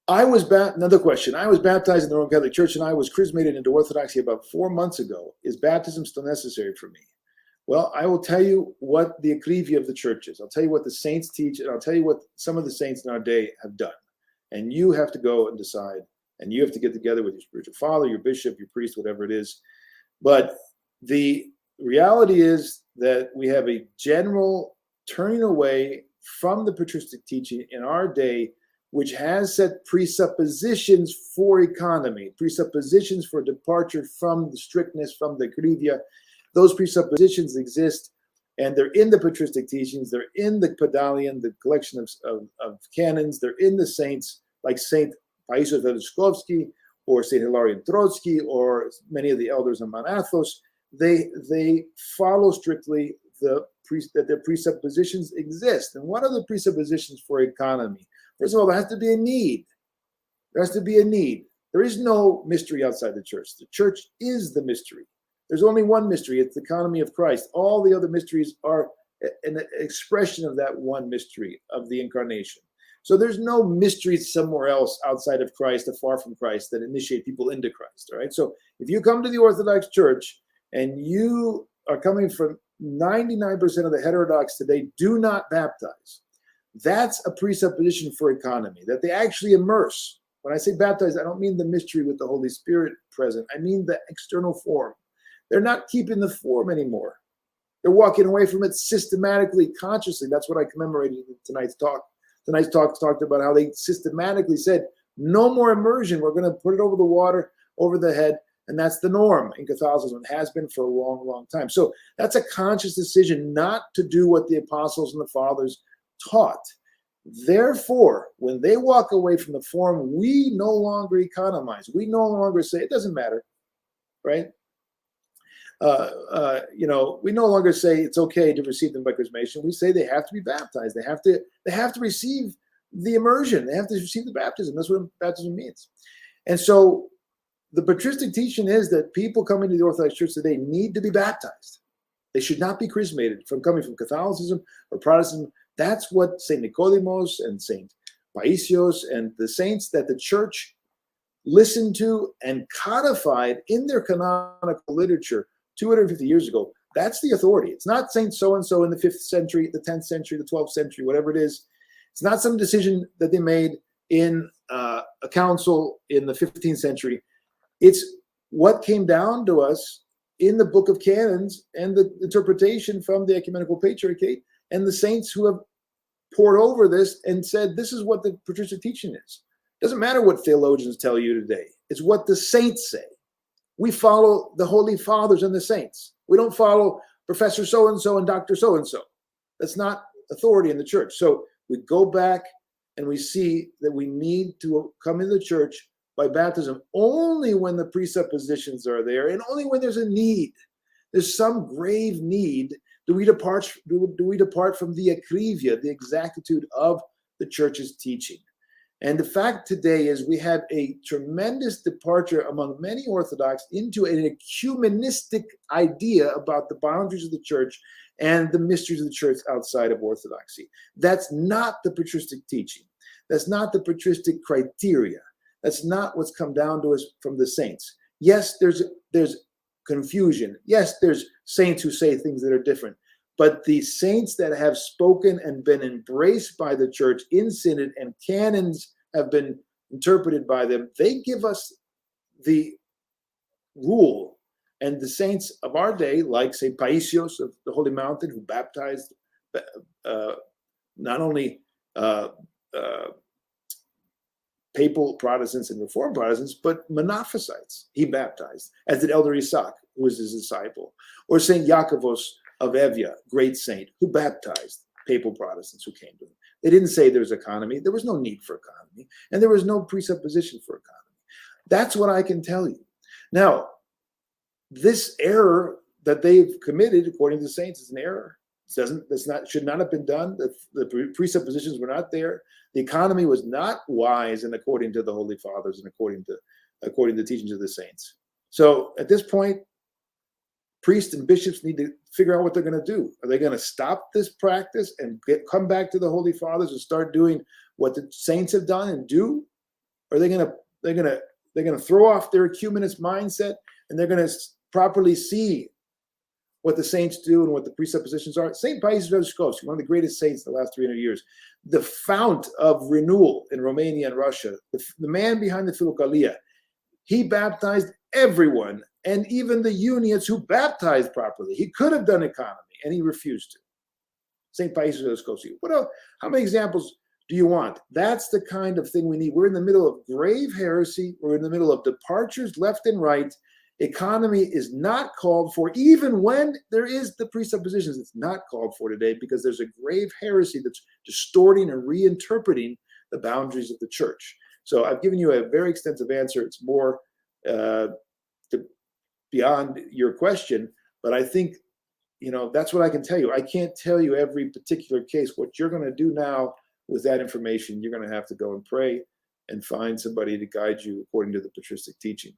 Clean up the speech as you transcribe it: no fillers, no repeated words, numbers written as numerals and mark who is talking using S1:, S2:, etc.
S1: Another question. I was baptized in the Roman Catholic Church and I was chrismated into Orthodoxy about 4 months ago. Is baptism still necessary for me? Well, I will tell you what the Excerpted of the church is. I'll tell you what the saints teach, and I'll tell you what some of the saints in our day have done. And you have to go and decide, and you have to get together with your spiritual father, your bishop, your priest, whatever it is. But the reality is that we have a general turning away from the patristic teaching in our day, which has set presuppositions for economy, presuppositions for departure from the strictness, from the Excerpted. Those presuppositions exist, and they're in the patristic teachings. They're in the Pedalion, the collection of canons. They're in the saints, like Saint Paisios Veloskovsky or Saint Hilarion Trotsky or many of the elders of Mount Athos. They follow strictly that their presuppositions exist. And what are the presuppositions for economy? First of all, there has to be a need. There has to be a need. There is no mystery outside the church. The church is the mystery. There's only one mystery. It's the economy of Christ. All the other mysteries are an expression of that one mystery of the incarnation. So there's no mysteries somewhere else outside of Christ, afar from Christ, that initiate people into Christ. All right. So if you come to the Orthodox Church and you are coming from 99% of the heterodox today, do not baptize. That's a presupposition for economy, that they actually immerse. When I say baptize, I don't mean the mystery with the Holy Spirit present. I mean the external form. They're not keeping the form anymore. They're walking away from it systematically, consciously. That's what I commemorated in tonight's talk. Tonight's talk talked about how they systematically said, no more immersion. We're going to put it over the water, over the head. And that's the norm in Catholicism. It has been for a long, long time. So that's a conscious decision not to do what the apostles and the fathers taught. Therefore, when they walk away from the form, we no longer economize. We no longer say, it doesn't matter, right? We no longer say it's okay to receive them by chrismation. We say they have to be baptized. They have to receive the immersion. They have to receive the baptism. That's what baptism means. And so the patristic teaching is that people coming to the Orthodox Church today need to be baptized. They should not be chrismated from coming from Catholicism or Protestantism. That's what St. Nicodemus and St. Paisios and the saints that the church listened to and codified in their canonical literature 250 years ago. That's the authority. It's not Saint so-and-so in the 5th century, the 10th century, the 12th century, whatever it is. It's not some decision that they made in a council in the 15th century. It's what came down to us in the Book of Canons and the interpretation from the Ecumenical Patriarchate and the saints who have poured over this and said, this is what the patristic teaching is. It doesn't matter what theologians tell you today. It's what the saints say. We follow the Holy Fathers and the saints. We don't follow Professor so-and-so and Dr. so-and-so. That's not authority in the church. So we go back and we see that we need to come into the church by baptism only when the presuppositions are there and only when there's a need. There's some grave need. Do we depart from the akrivia, the exactitude of the church's teaching? And the fact today is we have a tremendous departure among many Orthodox into an ecumenistic idea about the boundaries of the church and the mysteries of the church outside of Orthodoxy. That's not the patristic teaching. That's not the patristic criteria. That's not what's come down to us from the saints. Yes, there's confusion. Yes, there's saints who say things that are different. But the saints that have spoken and been embraced by the church in synod and canons have been interpreted by them, they give us the rule. And the saints of our day, like St. Paisios of the Holy Mountain, who baptized not only papal Protestants and Reformed Protestants, but Monophysites he baptized, as did Elder Isaac, who was his disciple, or St. Iacovos of Evia, great saint, who baptized papal Protestants who came to him. They didn't say there's economy. There was no need for economy, and there was no presupposition for economy. That's what I can tell you. Now, this error that they've committed, according to the saints, is an error. Should not have been done. The presuppositions were not there. The economy was not wise and according to the Holy Fathers and according to the teachings of the saints. So at this point, priests and bishops need to figure out what they're going to do. Are they going to stop this practice and come back to the Holy Fathers and start doing what the saints have done and do? Are they going to throw off their ecumenist mindset, and they're going to properly see what the saints do and what the presuppositions are? St. Paius Velikoski, one of the greatest saints in the last 300 years, the fount of renewal in Romania and Russia, the man behind the Philokalia, he baptized everyone, and even the Uniates who baptized properly. He could have done economy, and he refused to. St. Paius Velikoski. What else? How many examples do you want? That's the kind of thing we need. We're in the middle of grave heresy. We're in the middle of departures left and right. Economy is not called for, even when there is the presuppositions. It's not called for today because there's a grave heresy that's distorting and reinterpreting the boundaries of the church. So I've given you a very extensive answer. It's more beyond your question, but I think, that's what I can tell you. I can't tell you every particular case. What you're going to do now with that information, you're going to have to go and pray and find somebody to guide you according to the patristic teaching.